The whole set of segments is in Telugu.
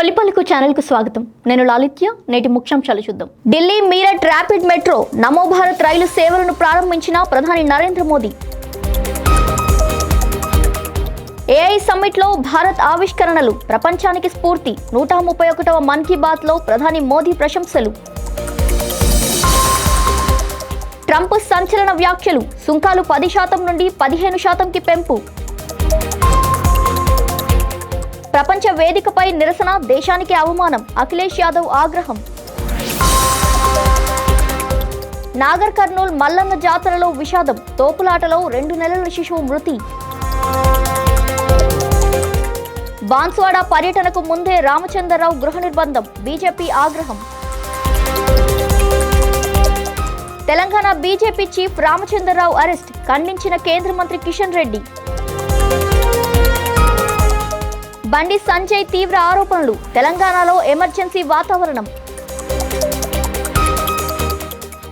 తొలిపలుకు ఛానల్ కు స్వాగతం. నేను లాలిత్య. నేటి ముఖ్యాంశాలు చూద్దాం. ఢిల్లీ మీరట్ ర్యాపిడ్ మెట్రో నమో భారత్ రైలు సేవలను ప్రారంభించిన ప్రధాని నరేంద్ర మోదీ. ఏఐ సమ్మిట్ లో భారత్ ఆవిష్కరణలు ప్రపంచానికి స్ఫూర్తి. 131వ మన్ కీ బాత్ లో ప్రధాని మోదీ ప్రశంసలు. ట్రంప్ సంచలన వ్యాఖ్యలు. సుంకాలు 10% నుండి 15%కి పెంపు. ప్రపంచ వేదికపై నిరసన, దేశానికి అవమానం. అఖిలేష్ యాదవ్ ఆగ్రహం. నాగర్ కర్నూల్ మల్లన్న జాతరలో విషాదం. తోపులాటలో 2 నెలల శిశువు మృతి. బాన్స్వాడ పర్యటనకు ముందే రామచంద్రరావు గృహ నిర్బంధం. బీజేపీ ఆగ్రహం. Telangana BJP chief Ramachandra Rao arrest. ఖండించిన కేంద్ర మంత్రి కిషన్ రెడ్డి. బండి సంజయ్ తీవ్ర ఆరోపణలు. తెలంగాణలో ఎమర్జెన్సీ వాతావరణం.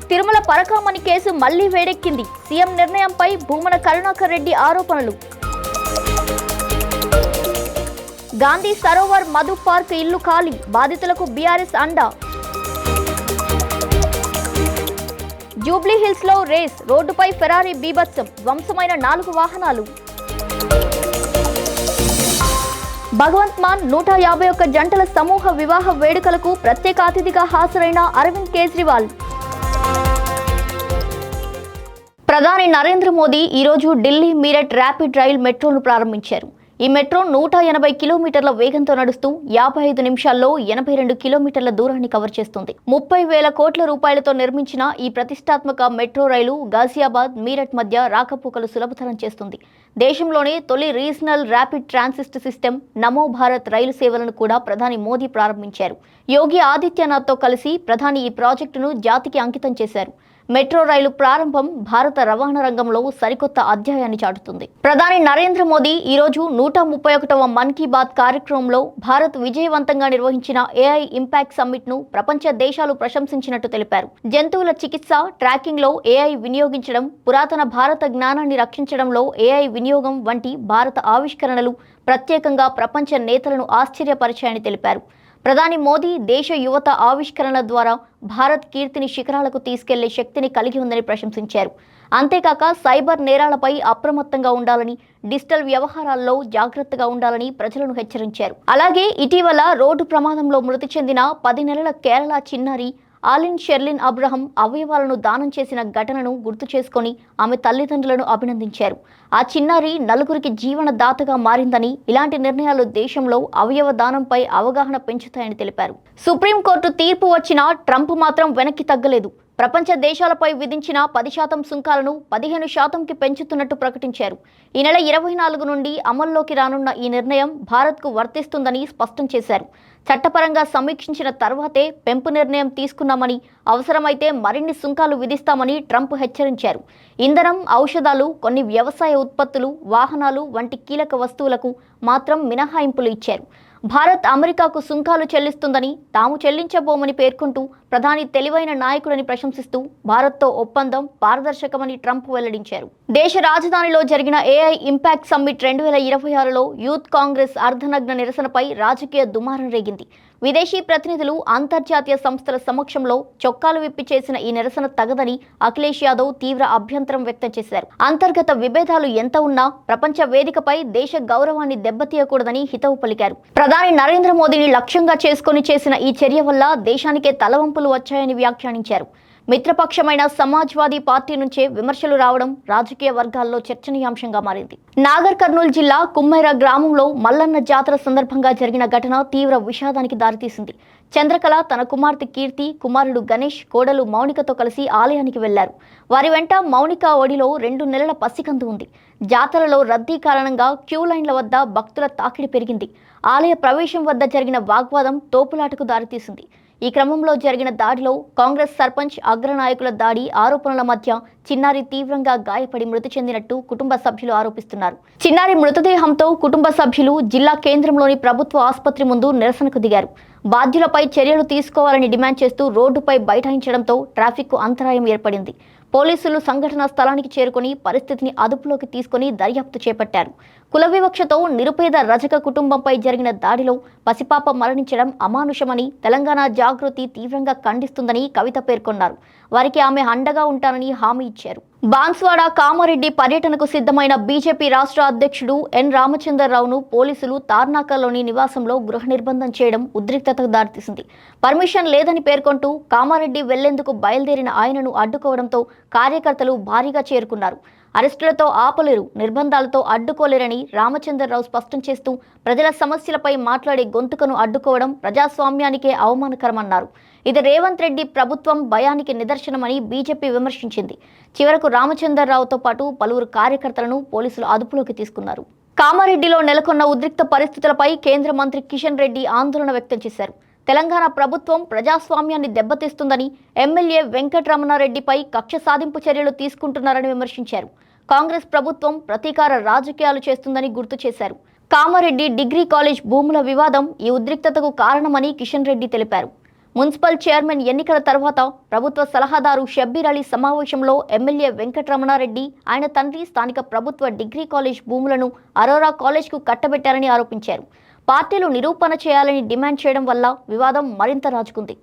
తిరుమల పరకామణి కేసు మళ్లీ వేడెక్కింది. సీఎం నిర్ణయంపై భూమన కరుణాకర్ రెడ్డి ఆరోపణలు. గాంధీ సరోవర్ మధు పార్క్ ఇల్లు ఖాళీ. బాధితులకు బీఆర్ఎస్ అండా. జూబ్లీ హిల్స్ లో రేస్. రోడ్డుపై ఫెరారీ బీభత్సం. ధ్వంసమైన 4 వాహనాలు. భగవంత్ మాన్ 151 జంటల సమూహ వివాహ వేడుకలకు ప్రత్యేక అతిథిగా హాజరైన అరవింద్ కేజ్రీవాల్. ప్రధాని నరేంద్ర మోదీ ఈరోజు ఢిల్లీ మీరట్ ర్యాపిడ్ రైల్ మెట్రోను ప్రారంభించారు. ఈ మెట్రో 180 కిలోమీటర్ల వేగంతో నడుస్తూ 55 నిమిషాల్లో 82 కిలోమీటర్ల దూరాన్ని కవర్ చేస్తుంది. 30,000 కోట్ల రూపాయలతో నిర్మించిన ఈ ప్రతిష్టాత్మక మెట్రో రైలు గాజియాబాద్, మీరట్ మధ్య రాకపోకలు సులభతరం చేస్తుంది. దేశంలోనే తొలి రీజనల్ ర్యాపిడ్ ట్రాన్సిట్ సిస్టమ్ నమో భారత్ రైలు సేవలను కూడా ప్రధాని మోదీ ప్రారంభించారు. యోగి ఆదిత్యనాథ్తో కలిసి ప్రధాని ఈ ప్రాజెక్టును జాతికి అంకితం చేశారు. మెట్రో రైలు ప్రారంభం భారత రవాణా రంగంలో సరికొత్త అధ్యాయాన్ని చాటుతుంది. ప్రధాని నరేంద్ర మోదీ ఈరోజు 131వ మన్ కీ బాత్ కార్యక్రమంలో భారత్ విజయవంతంగా నిర్వహించిన ఏఐ ఇంపాక్ట్ సమ్మిట్ ను ప్రపంచ దేశాలు ప్రశంసించినట్టు తెలిపారు. జంతువుల చికిత్స, ట్రాకింగ్ లో ఏఐ వినియోగించడం, పురాతన భారత జ్ఞానాన్ని రక్షించడంలో ఏఐ వినియోగం వంటి భారత ఆవిష్కరణలు ప్రత్యేకంగా ప్రపంచ నేతలను ఆశ్చర్యపరిచాయని తెలిపారు. ప్రధాని మోదీ దేశ యువత ఆవిష్కరణల ద్వారా భారత్ కీర్తిని శిఖరాలకు తీసుకెళ్లే శక్తిని కలిగి ఉందని ప్రశంసించారు. అంతేకాక సైబర్ నేరాలపై అప్రమత్తంగా ఉండాలని, డిజిటల్ వ్యవహారాల్లో జాగ్రత్తగా ఉండాలని ప్రజలను హెచ్చరించారు. అలాగే ఇటీవల రోడ్డు ప్రమాదంలో మృతి చెందిన 10 నెలల కేరళ చిన్నారి ఆలిన్ షెర్లిన్ అబ్రహం అవయవాలను దానం చేసిన ఘటనను గుర్తు చేసుకుని ఆమె తల్లిదండ్రులను అభినందించారు. ఆ చిన్నారి నలుగురికి జీవన దాతగా మారిందని, ఇలాంటి నిర్ణయాలు దేశంలో అవయవ దానంపై అవగాహన పెంచుతాయని తెలిపారు. సుప్రీంకోర్టు తీర్పు వచ్చినా ట్రంప్ మాత్రం వెనక్కి తగ్గలేదు. ప్రపంచ దేశాలపై విధించిన 10% సుంకాలను 15%కి పెంచుతున్నట్టు ప్రకటించారు. ఈ నెల 24 నుండి అమల్లోకి రానున్న ఈ నిర్ణయం భారత్కు వర్తిస్తుందని స్పష్టం చేశారు. చట్టపరంగా సమీక్షించిన తర్వాతే పెంపు నిర్ణయం తీసుకున్నామని, అవసరమైతే మరిన్ని సుంకాలు విధిస్తామని ట్రంప్ హెచ్చరించారు. ఇంధనం, ఔషధాలు, కొన్ని వ్యవసాయ ఉత్పత్తులు, వాహనాలు వంటి కీలక వస్తువులకు మాత్రం మినహాయింపులు ఇచ్చారు. భారత్ అమెరికాకు సుంకాలు చెల్లిస్తుందని, తాము చెల్లించబోమని పేర్కొంటూ ప్రధాని తెలివైన నాయకుడని ప్రశంసిస్తూ భారత్తో ఒప్పందం పారదర్శకమని ట్రంప్ వెల్లడించారు. దేశ రాజధానిలో జరిగిన ఏఐ ఇంపాక్ట్ సమ్మిట్ 2026లో యూత్ కాంగ్రెస్ అర్ధనగ్న నిరసనపై రాజకీయ దుమారం రేగింది. విదేశీ ప్రతినిధులు, అంతర్జాతీయ సంస్థల సమక్షంలో చొక్కాలు విప్పి చేసిన ఈ నిరసన తగదని అఖిలేష్ యాదవ్ తీవ్ర అభ్యంతరం వ్యక్తం చేశారు. అంతర్గత విభేదాలు ఎంత ఉన్నా ప్రపంచ వేదికపై దేశ గౌరవాన్ని దెబ్బతీయకూడదని హితవు పలికారు. ప్రధాని నరేంద్ర మోదీని లక్ష్యంగా చేసుకుని చేసిన ఈ చర్య వల్ల దేశానికే తలవంపులు వచ్చాయని వ్యాఖ్యానించారు. మిత్రపక్షమైన సమాజ్వాదీ పార్టీ నుంచే విమర్శలు రావడం రాజకీయ వర్గాల్లో చర్చనీయాంశంగా మారింది. నాగర్ కర్నూల్ జిల్లా కుమ్మైరా గ్రామంలో మల్లన్న జాతర సందర్భంగా జరిగిన ఘటన తీవ్ర విషాదానికి దారితీసింది. చంద్రకళ తన కుమార్తె కీర్తి, కుమారుడు గణేష్, కోడలు మౌనికతో కలిసి ఆలయానికి వెళ్లారు. వారి వెంట మౌనిక ఒడిలో 2 నెలల పసికందు ఉంది. జాతరలో రద్దీ కారణంగా క్యూ లైన్ల వద్ద భక్తుల తాకిడి పెరిగింది. ఆలయ ప్రవేశం వద్ద జరిగిన వాగ్వాదం తోపులాటకు దారితీసింది. ఈ క్రమంలో జరిగిన దాడిలో కాంగ్రెస్ సర్పంచ్, అగ్రనాయకుల దాడి ఆరోపణల మధ్య చిన్నారి తీవ్రంగా గాయపడి మృతి చెందినట్టు కుటుంబ సభ్యులు ఆరోపిస్తున్నారు. చిన్నారి మృతదేహంతో కుటుంబ సభ్యులు జిల్లా కేంద్రంలోని ప్రభుత్వ ఆసుపత్రి ముందు నిరసనకు దిగారు. బాధ్యులపై చర్యలు తీసుకోవాలని డిమాండ్ చేస్తూ రోడ్డుపై బైఠాయించడంతో ట్రాఫిక్కు అంతరాయం ఏర్పడింది. పోలీసులు సంఘటనా స్థలానికి చేరుకుని పరిస్థితిని అదుపులోకి తీసుకుని దర్యాప్తు చేపట్టారు. కుల వివక్షతో నిరుపేద రజక కుటుంబంపై జరిగిన దాడిలో పసిపాప మరణించడం అమానుషమని తెలంగాణ జాగృతి తీవ్రంగా ఖండిస్తుందని కవిత పేర్కొన్నారు. వారికి ఆమె అండగా ఉంటానని హామీ ఇచ్చారు. బాన్స్వాడ కామారెడ్డి పర్యటనకు సిద్ధమైన బీజేపీ రాష్ట్ర అధ్యక్షుడు ఎన్ రామచంద్రరావును పోలీసులు తార్నాకలోని నివాసంలో గృహ నిర్బంధం చేయడం ఉద్రిక్తతకు దారితీసింది. పర్మిషన్ లేదని పేర్కొంటూ కామారెడ్డి వెళ్లేందుకు బయలుదేరిన ఆయనను అడ్డుకోవడంతో కార్యకర్తలు భారీగా చేరుకున్నారు. అరెస్టులతో ఆపలేరు, నిర్బంధాలతో అడ్డుకోలేరని రామచంద్రరావు స్పష్టం చేస్తూ ప్రజల సమస్యలపై మాట్లాడే గొంతుకను అడ్డుకోవడం ప్రజాస్వామ్యానికే అవమానకరమన్నారు. ఇది రేవంత్ రెడ్డి ప్రభుత్వం భయానికి నిదర్శనమని బీజేపీ విమర్శించింది. చివరకు రామచంద్రరావుతో పాటు పలువురు కార్యకర్తలను పోలీసులు అదుపులోకి తీసుకున్నారు. కామారెడ్డిలో నెలకొన్న ఉద్రిక్త పరిస్థితులపై కేంద్ర మంత్రి కిషన్ రెడ్డి ఆందోళన వ్యక్తం చేశారు. తెలంగాణ ప్రభుత్వం ప్రజాస్వామ్యాన్ని దెబ్బతీస్తుందని, ఎమ్మెల్యే వెంకటరమణారెడ్డిపై కక్ష సాధింపు చర్యలు తీసుకుంటున్నారని విమర్శించారు. కాంగ్రెస్ ప్రభుత్వం ప్రతీకార రాజకీయాలు చేస్తుందని గుర్తు చేశారు. కామారెడ్డి డిగ్రీ కాలేజ్ భూముల వివాదం ఈ ఉద్రిక్తతకు కారణమని కిషన్ రెడ్డి తెలిపారు. మున్సిపల్ చైర్మన్ ఎన్నికల తర్వాత ప్రభుత్వ సలహాదారు షబ్బీర్ అలీ సమావేశంలో ఎమ్మెల్యే వెంకటరమణారెడ్డి, ఆయన తండ్రి స్థానిక ప్రభుత్వ డిగ్రీ కాలేజ్ భూములను అరోరా కాలేజ్కు కట్టబెట్టారని ఆరోపించారు. పార్టీలు నిరూపణ చేయాలని డిమాండ్ చేయడం వల్ల వివాదం మరింత రాజుకుంది.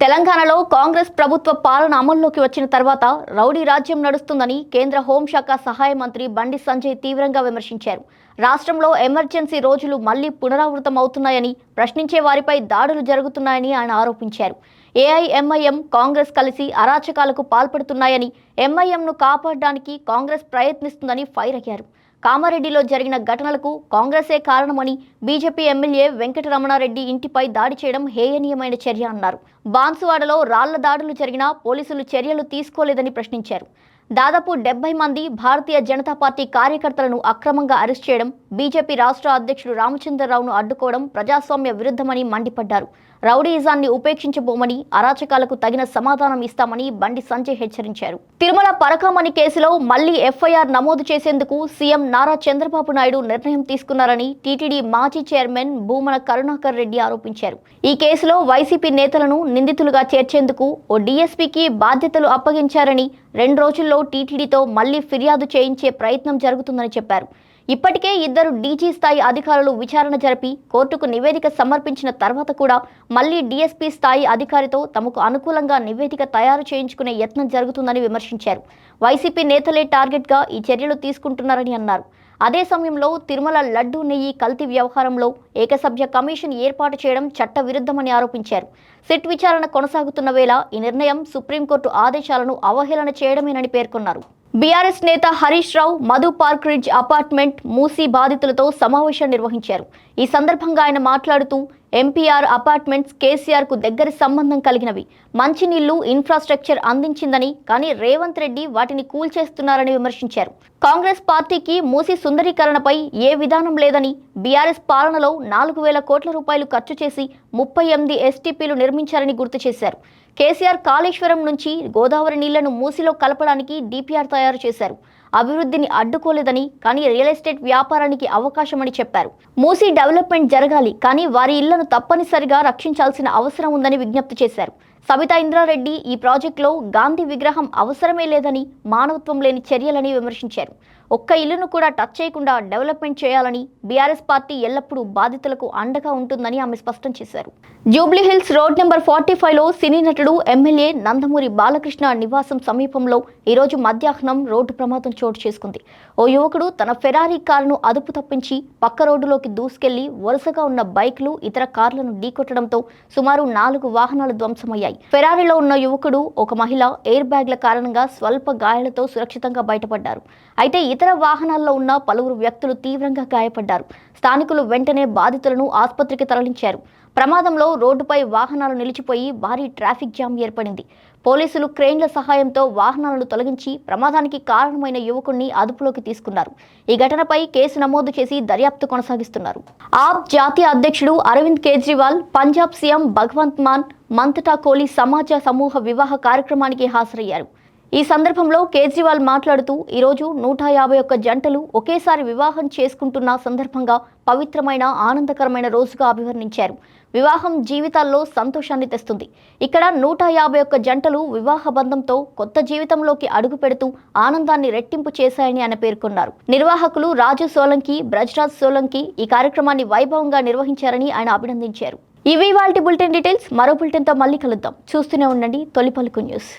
తెలంగాణలో కాంగ్రెస్ ప్రభుత్వ పాలన అమల్లోకి వచ్చిన తర్వాత రౌడీ రాజ్యం నడుస్తుందని కేంద్ర హోంశాఖ సహాయ మంత్రి బండి సంజయ్ తీవ్రంగా విమర్శించారు. రాష్ట్రంలో ఎమర్జెన్సీ రోజులు మళ్లీ పునరావృతం అవుతున్నాయని, ప్రశ్నించే వారిపై దాడులు జరుగుతున్నాయని ఆయన ఆరోపించారు. ఏఐఎంఐఎం కాంగ్రెస్ కలిసి అరాచకాలకు పాల్పడుతున్నాయని, ఎంఐఎంను కాపాడడానికి కాంగ్రెస్ ప్రయత్నిస్తుందని ఫైర్ అయ్యారు. కామారెడ్డిలో జరిగిన ఘటనలకు కాంగ్రెసే కారణమని, బీజేపీ ఎమ్మెల్యే వెంకటరమణారెడ్డి ఇంటిపై దాడి చేయడం హేయనీయమైన చర్య అన్నారు. బాన్సువాడలో రాళ్ల దాడులు జరిగినా పోలీసులు చర్యలు తీసుకోలేదని ప్రశ్నించారు. దాదాపు 70 మంది భారతీయ జనతా పార్టీ కార్యకర్తలను అక్రమంగా అరెస్ట్ చేయడం, బీజేపీ రాష్ట్ర అధ్యక్షుడు రామచంద్రరావును అడ్డుకోవడం ప్రజాస్వామ్య విరుద్ధమని మండిపడ్డారు. రౌడీయిజాన్ని ఉపేక్షించబోమని, అరాచకాలకు తగిన సమాధానం ఇస్తామని బండి సంజయ్ హెచ్చరించారు. తిరుమల పరకామణి కేసులో మళ్లీ ఎఫ్ఐఆర్ నమోదు చేసేందుకు సీఎం నారా చంద్రబాబు నాయుడు నిర్ణయం తీసుకున్నారని టీటీడీ మాజీ చైర్మన్ భూమన కరుణాకర్ రెడ్డి ఆరోపించారు. ఈ కేసులో వైసీపీ నేతలను నిందితులుగా చేర్చేందుకు ఓ డీఎస్పీకి బాధ్యతలు అప్పగించారని, 2 రోజుల్లో టీటీడీతో మళ్లీ ఫిర్యాదు చేయించే ప్రయత్నం జరుగుతుందని చెప్పారు. ఇప్పటికే 2 డీజీ స్థాయి అధికారులు విచారణ జరిపి కోర్టుకు నివేదిక సమర్పించిన తర్వాత కూడా మళ్లీ డీఎస్పీ స్థాయి అధికారితో తమకు అనుకూలంగా నివేదిక తయారు చేయించుకునే యత్నం జరుగుతుందని విమర్శించారు. వైసీపీ నేతలే టార్గెట్గా ఈ చర్యలు తీసుకుంటున్నారని అన్నారు. అదే సమయంలో తిరుమల లడ్డూ నెయ్యి కల్తీ వ్యవహారంలో ఏకసభ్య కమిషన్ ఏర్పాటు చేయడం చట్ట విరుద్ధమని ఆరోపించారు. సిట్ విచారణ కొనసాగుతున్న వేళ ఈ నిర్ణయం సుప్రీంకోర్టు ఆదేశాలను అవహేళన చేయడమేనని పేర్కొన్నారు. బీఆర్ఎస్ నేత Harish Rao Madhu park ridge apartment Musi బాధితులతో సమావేశం నిర్వహించారు. ఈ సందర్భంగా ఆయన మాట్లాడుతూ ఎంపీఆర్ అపార్ట్మెంట్స్ కేసీఆర్ కు దగ్గర సంబంధం కలిగినవి, మంచినీళ్లు, ఇన్ఫ్రాస్ట్రక్చర్ అందించిందని, కానీ రేవంత్ రెడ్డి వాటిని కూల్చేస్తున్నారని విమర్శించారు. కాంగ్రెస్ పార్టీకి మూసీ సుందరీకరణపై ఏ విధానం లేదని, బీఆర్ఎస్ పాలనలో 4,000 కోట్ల రూపాయలు ఖర్చు చేసి 38 ఎస్టీపీలు నిర్మించారని గుర్తు చేశారు. కేసీఆర్ కాళేశ్వరం నుంచి గోదావరి నీళ్లను మూసీలో కలపడానికి డీపీఆర్ తయారు చేశారు. అభివృద్ధిని అడ్డుకోలేదని, కానీ రియల్ ఎస్టేట్ వ్యాపారానికి అవకాశమని చెప్పారు. మూసీ డెవలప్మెంట్ జరగాలి, కానీ వారి ఇళ్లను తప్పనిసరిగా రక్షించాల్సిన అవసరం ఉందని విజ్ఞప్తి చేశారు. సబితా ఇంద్రారెడ్డి ఈ ప్రాజెక్టులో గాంధీ విగ్రహం అవసరమే లేదని, మానవత్వం లేని చర్యలని విమర్శించారు. ఒక్క ఇల్లును కూడా టచ్ చేయకుండా డెవలప్మెంట్ చేయాలని, బీఆర్ఎస్ పార్టీ ఎల్లప్పుడూ బాధితులకు అండగా ఉంటుందని ఆమె స్పష్టం చేశారు. జూబ్లీహిల్స్ రోడ్ నెంబర్ 45లో సినీ నటుడు ఎమ్మెల్యే నందమూరి బాలకృష్ణ నివాసం సమీపంలో ఈరోజు మధ్యాహ్నం రోడ్డు ప్రమాదం చోటు చేసుకుంది. ఓ యువకుడు తన ఫెరారీ కారును అదుపు తప్పించి పక్క రోడ్డులోకి దూసుకెళ్లి వరుసగా ఉన్న బైక్లు, ఇతర కార్లను ఢీకొట్టడంతో సుమారు 4 వాహనాలు ధ్వంసమయ్యాయి. ఫెరారీలో ఉన్న యువకుడు, ఒక మహిళ ఎయిర్ బ్యాగ్ల కారణంగా స్వల్ప గాయాలతో సురక్షితంగా బయటపడ్డారు. అయితే ఇతర వాహనాల్లో ఉన్న పలువురు వ్యక్తులు తీవ్రంగా గాయపడ్డారు. స్థానికులు వెంటనే బాధితులను ఆసుపత్రికి తరలించారు. ప్రమాదంలో రోడ్డుపై వాహనాలు నిలిచిపోయి భారీ ట్రాఫిక్ జామ్ ఏర్పడింది. పోలీసులు క్రేన్ల సహాయంతో వాహనాలను తొలగించి ప్రమాదానికి కారణమైన యువకుడిని అదుపులోకి తీసుకున్నారు. ఈ ఘటనపై కేసు నమోదు చేసి దర్యాప్తు కొనసాగిస్తున్నారు. ఆప్ జాతీయ అధ్యక్షుడు అరవింద్ కేజ్రీవాల్, పంజాబ్ సీఎం భగవంత్ మాన్ మంతటా కోలి సమాజ సమూహ వివాహ కార్యక్రమానికి హాజరయ్యారు. ఈ సందర్భంలో కేజ్రీవాల్ మాట్లాడుతూ ఈరోజు 151 జంటలు ఒకేసారి వివాహం చేసుకుంటున్న సందర్భంగా పవిత్రమైన, ఆనందకరమైన రోజుగా అభివర్ణించారు. వివాహం జీవితాల్లో సంతోషాన్ని తెస్తుంది. ఇక్కడ 151 జంటలు వివాహ బంధంతో కొత్త జీవితంలోకి అడుగు పెడుతూ ఆనందాన్ని రెట్టింపు చేశాయని ఆయన పేర్కొన్నారు. నిర్వాహకులు రాజు సోలంకి, బ్రజ్రాజ్ సోలంకి ఈ కార్యక్రమాన్ని వైభవంగా నిర్వహించారని ఆయన అభినందించారు. ఇవి ఇవాల్టి బులెటిన్ డీటెయిల్స్. మరో బులెటిన్తో మళ్ళీ కలుద్దాం. చూస్తూనే ఉండండి తొలి పలుకు న్యూస్.